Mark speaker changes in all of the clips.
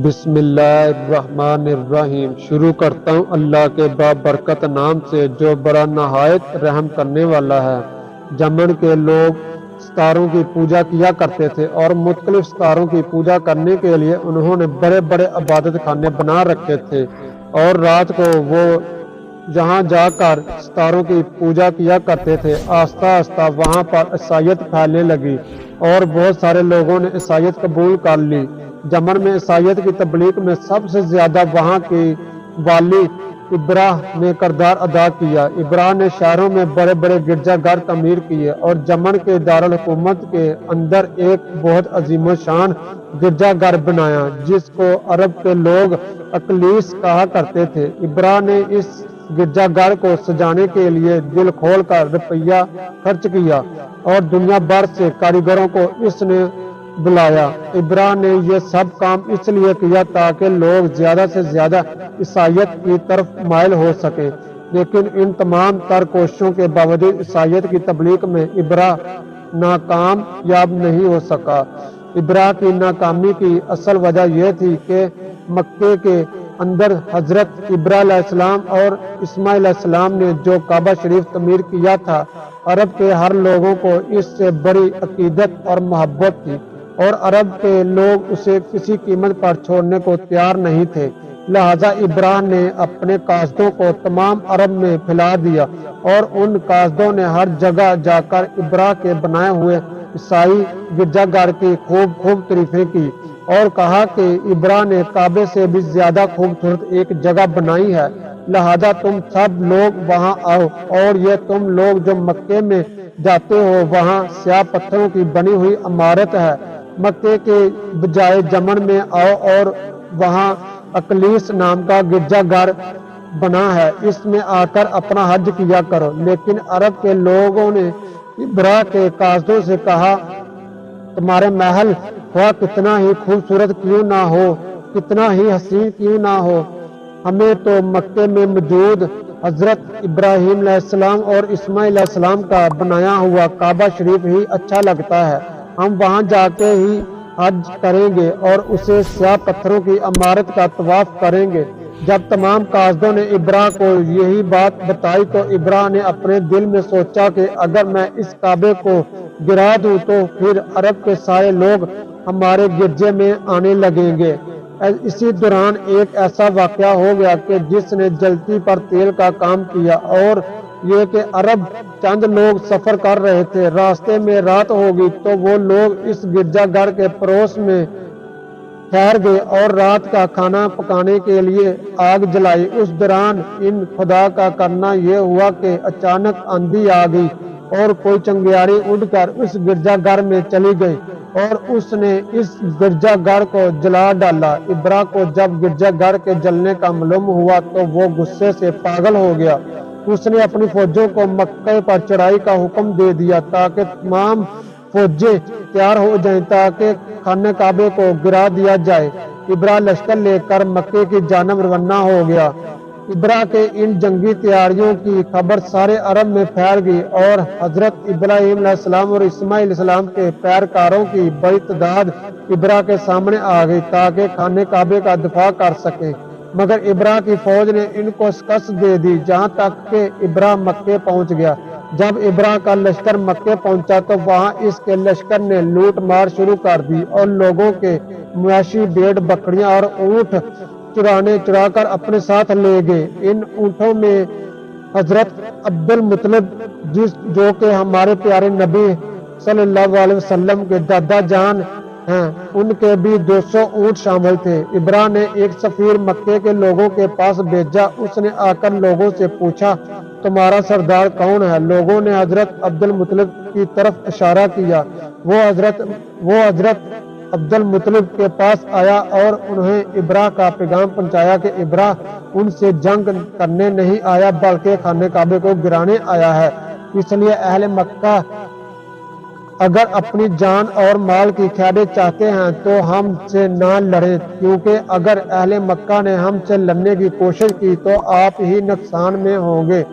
Speaker 1: بسم اللہ الرحمن الرحیم۔ شروع کرتا ہوں اللہ کے بابرکت نام سے جو بڑا نہایت رحم کرنے والا ہے۔ یمن کے لوگ ستاروں کی پوجا کیا کرتے تھے اور مختلف ستاروں کی پوجا کرنے کے لیے انہوں نے بڑے بڑے عبادت خانے بنا رکھے تھے، اور رات کو وہ جہاں جا کر ستاروں کی پوجا کیا کرتے تھے۔ آہستہ آہستہ وہاں پر عیسائیت پھیلنے لگی اور بہت سارے لوگوں نے عیسائیت قبول کر لی۔ یمن میں عیسائیت کی تبلیغ میں سب سے زیادہ وہاں کے والی ابراہ نے کردار ادا کیا۔ ابراہ نے شہروں میں بڑے بڑے گرجا گھر تعمیر کیے اور یمن کے دارالحکومت کے اندر ایک بہت عظیم الشان گرجا گھر بنایا جس کو عرب کے لوگ اقلیس کہا کرتے تھے۔ ابراہ نے اس گرجا گھر کو سجانے کے لیے دل کھول کر روپیہ خرچ کیا اور دنیا بھر سے کاریگروں کو اس نے بلایا۔ ابراہ نے یہ سب کام اس لیے کیا تاکہ لوگ زیادہ سے زیادہ عیسائیت کی طرف مائل ہو سکیں، لیکن ان تمام تر کوششوں کے باوجود عیسائیت کی تبلیغ میں ابراہ ناکامیاب نہیں ہو سکا۔ ابراہ کی ناکامی کی اصل وجہ یہ تھی کہ مکے کے اندر حضرت ابراہ علیہ السلام اور اسماعیل علیہ السلام نے جو کعبہ شریف تعمیر کیا تھا، عرب کے ہر لوگوں کو اس سے بڑی عقیدت اور محبت تھی اور عرب کے لوگ اسے کسی قیمت پر چھوڑنے کو تیار نہیں تھے۔ لہذا ابراہ نے اپنے قاصدوں کو تمام عرب میں پھیلا دیا اور ان قاصدوں نے ہر جگہ جا کر ابراہ کے بنائے ہوئے عیسائی گرجا گھر کی خوب تعریفیں کی اور کہا کہ ابراہ نے کعبے سے بھی زیادہ خوبصورت ایک جگہ بنائی ہے، لہذا تم سب لوگ وہاں آؤ، اور یہ تم لوگ جو مکے میں جاتے ہو وہاں سیاہ پتھروں کی بنی ہوئی عمارت ہے، مکے کے بجائے یمن میں آؤ اور وہاں اقلیس نام کا گرجا گھر بنا ہے، اس میں آ کر اپنا حج کیا کرو۔ لیکن عرب کے لوگوں نے ابراہ کے قاصدوں سے کہا، تمہارے محل خواہ کتنا ہی خوبصورت کیوں نہ ہو، کتنا ہی حسین کیوں نہ ہو، ہمیں تو مکے میں موجود حضرت ابراہیم علیہ السلام اور اسماعیل علیہ السلام کا بنایا ہوا کعبہ شریف ہی اچھا لگتا ہے، ہم وہاں جا کے ہی حج کریں گے اور اسے سیاہ پتھروں کی عمارت کا طواف کریں گے۔ جب تمام قاصدوں نے ابراہ کو یہی بات بتائی تو ابراہ نے اپنے دل میں سوچا کہ اگر میں اس کعبے کو گرا دوں تو پھر عرب کے سارے لوگ ہمارے گرجے میں آنے لگیں گے۔ اسی دوران ایک ایسا واقعہ ہو گیا کہ جس نے جلتی پر تیل کا کام کیا، اور یہ کہ عرب چند لوگ سفر کر رہے تھے، راستے میں رات ہو گئی تو وہ لوگ اس گرجا گھر کے پڑوس میں ٹھہر گئے اور رات کا کھانا پکانے کے لیے آگ جلائی۔ اس دوران ان خدا کا کرنا یہ ہوا کہ اچانک آندھی آ گئی اور کوئی چنگیاری اڑ کر اس گرجا گھر میں چلی گئی اور اس نے اس گرجا گھر کو جلا ڈالا۔ ابراہ کو جب گرجا گھر کے جلنے کا معلوم ہوا تو وہ غصے سے پاگل ہو گیا۔ اس نے اپنی فوجوں کو مکے پر چڑھائی کا حکم دے دیا تاکہ تمام فوجیں تیار ہو جائیں تاکہ خانہ کعبے کو گرا دیا جائے۔ ابراہ لشکر لے کر مکے کی جانب روانہ ہو گیا۔ ابراہ کے ان جنگی تیاریوں کی خبر سارے عرب میں پھیل گئی اور حضرت ابراہیم علیہ السلام اور اسماعیل علیہ السلام کے پیروکاروں کی بڑی تعداد ابراہ کے سامنے آ گئی تاکہ خانہ کعبے کا دفاع کر سکے، مگر ابراہ کی فوج نے ان کو شکست دے دی یہاں تک کہ ابراہ مکے پہنچ گیا۔ جب ابراہ کا لشکر مکے پہنچا تو وہاں اس کے لشکر نے لوٹ مار شروع کر دی اور لوگوں کے مویشی بھیڑ بکریاں اور اونٹ چرا کر اپنے ساتھ لے گئے۔ ان اونٹوں میں حضرت عبد المطلب جو کہ ہمارے پیارے نبی صلی اللہ علیہ وسلم کے دادا جان ہیں، ان کے بھی 200 اونٹ شامل تھے۔ ابراہ نے ایک سفیر مکے کے لوگوں کے پاس بھیجا، اس نے آ کر لوگوں سے پوچھا، تمہارا سردار کون ہے؟ لوگوں نے حضرت عبد المطلب کی طرف اشارہ کیا۔ وہ حضرت عبد المطلب کے پاس آیا اور انہیں ابراہ کا پیغام پہنچایا کہ ابراہ ان سے جنگ کرنے نہیں آیا بلکہ خانہ کعبے کو گرانے آیا ہے، اس لیے اہل مکہ اگر اپنی جان اور مال کی خیر چاہتے ہیں تو ہم سے نہ لڑیں، کیونکہ اگر اہل مکہ نے ہم سے لڑنے کی کوشش کی تو آپ ہی نقصان میں ہوں گے۔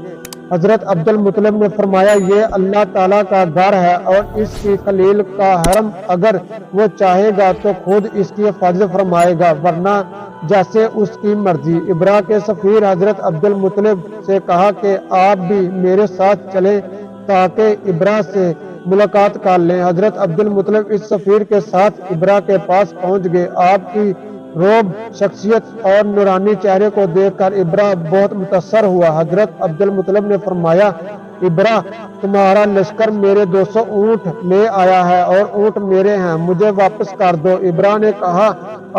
Speaker 1: حضرت عبد المطلب نے فرمایا یہ اللہ تعالیٰ کا گھر ہے اور اس کی خلیل کا حرم، اگر وہ چاہے گا تو خود اس کی حفاظت فرمائے گا ورنہ جیسے اس کی مرضی۔ ابرا کے سفیر حضرت عبد المطلب سے کہا کہ آپ بھی میرے ساتھ چلیں تاکہ ابرا سے ملاقات کر لیں۔ حضرت عبد المطلب اس سفیر کے ساتھ ابرا کے پاس پہنچ گئے۔ آپ کی روب شخصیت اور نورانی چہرے کو دیکھ کر ابرا بہت متاثر ہوا۔ حضرت عبد المطلب نے فرمایا ابرا تمہارا لشکر میرے 200 اونٹ لے آیا ہے اور اونٹ میرے ہیں، مجھے واپس کر دو۔ ابرا نے کہا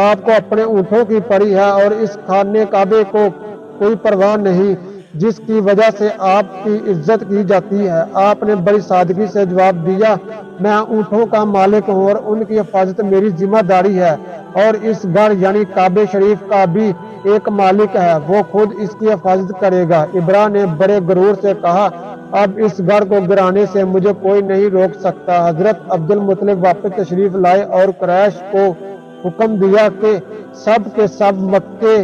Speaker 1: آپ کو اپنے اونٹوں کی پڑی ہے اور اس خانے کعبے کو کوئی پرواہ نہیں جس کی وجہ سے آپ کی عزت کی جاتی ہے۔ آپ نے بڑی سادگی سے جواب دیا میں اونٹوں کا مالک ہوں اور ان کی حفاظت میری ذمہ داری ہے، اور اس گھر یعنی کعبہ شریف کا بھی ایک مالک ہے، وہ خود اس کی حفاظت کرے گا۔ ابرا نے بڑے غرور سے کہا اب اس گھر کو گرانے سے مجھے کوئی نہیں روک سکتا۔ حضرت عبد المطلب واپس تشریف لائے اور قریش کو حکم دیا کہ سب کے سب مکے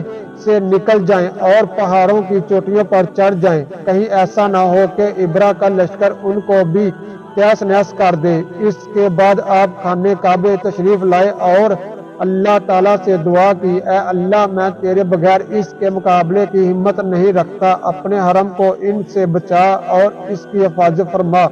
Speaker 1: سے نکل جائیں اور پہاڑوں کی چوٹیوں پر چڑھ جائیں، کہیں ایسا نہ ہو کہ ابرا کا لشکر ان کو بھی تہس نہس کر دے۔ اس کے بعد آپ خانے کعبے تشریف لائے اور اللہ تعالیٰ سے دعا کی اے اللہ میں تیرے بغیر اس کے مقابلے کی ہمت نہیں رکھتا، اپنے حرم کو ان سے بچا اور اس کی حفاظت فرما۔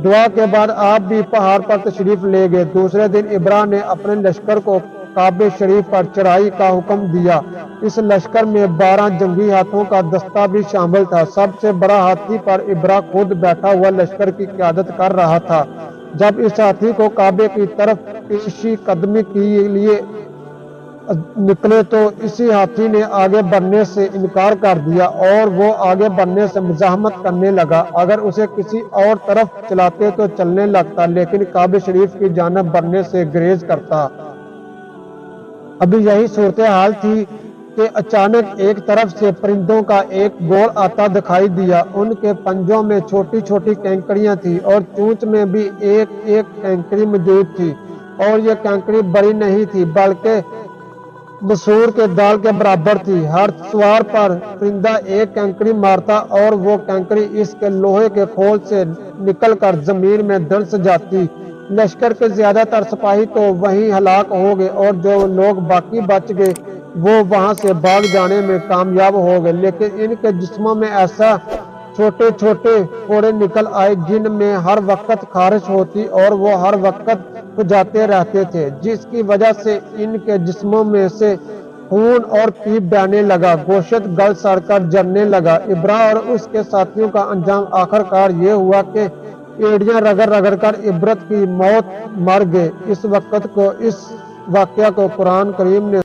Speaker 1: دعا کے بعد آپ بھی پہاڑ پر تشریف لے گئے۔ دوسرے دن ابرا نے اپنے لشکر کو کعبہ شریف پر چڑھائی کا حکم دیا۔ اس لشکر میں 12 جنگی ہاتھوں کا دستہ بھی شامل تھا۔ سب سے بڑا ہاتھی پر ابرا خود بیٹھا ہوا لشکر کی قیادت کر رہا تھا۔ جب اس ہاتھی کو کعبے کی طرف پیشی قدمی کے لیے نکلے تو اسی ہاتھی نے آگے بڑھنے سے انکار کر دیا اور وہ آگے بڑھنے سے مزاحمت کرنے لگا۔ اگر اسے کسی اور طرف چلاتے تو چلنے لگتا، لیکن کعبہ شریف کی جانب بڑھنے سے گریز کرتا۔ ابھی یہی صورتحال تھی کہ اچانک ایک طرف سے پرندوں کا ایک گول آتا دکھائی دیا۔ ان کے پنجوں میں چھوٹی چھوٹی کینکریاں تھیں اور چونچ میں بھی ایک ایک کینکری موجود تھی، اور یہ کینکری بڑی نہیں تھی بلکہ مسور کے دال کے برابر تھی۔ ہر سوار پر پرندہ ایک کینکری مارتا اور وہ کینکری اس کے لوہے کے کھول سے نکل کر زمین میں دھنس جاتی۔ لشکر کے زیادہ تر سپاہی تو وہیں ہلاک ہو گئے اور جو لوگ باقی بچ گئے وہ وہاں سے بھاگ جانے میں کامیاب ہو گئے، لیکن ان کے جسموں میں ایسا چھوٹے چھوٹے پھوڑے نکل آئے جن میں ہر وقت خارش ہوتی اور وہ ہر وقت کھجاتے رہتے تھے، جس کی وجہ سے ان کے جسموں میں سے خون اور پیپ بہنے لگا، گوشت گل سڑ کر جلنے لگا۔ ابرا اور اس کے ساتھیوں کا انجام آخر کار یہ ہوا کہ ایڑیاں رگڑ رگڑ کر عبرت کی موت مر گئے۔ اس واقعہ کو قرآن کریم نے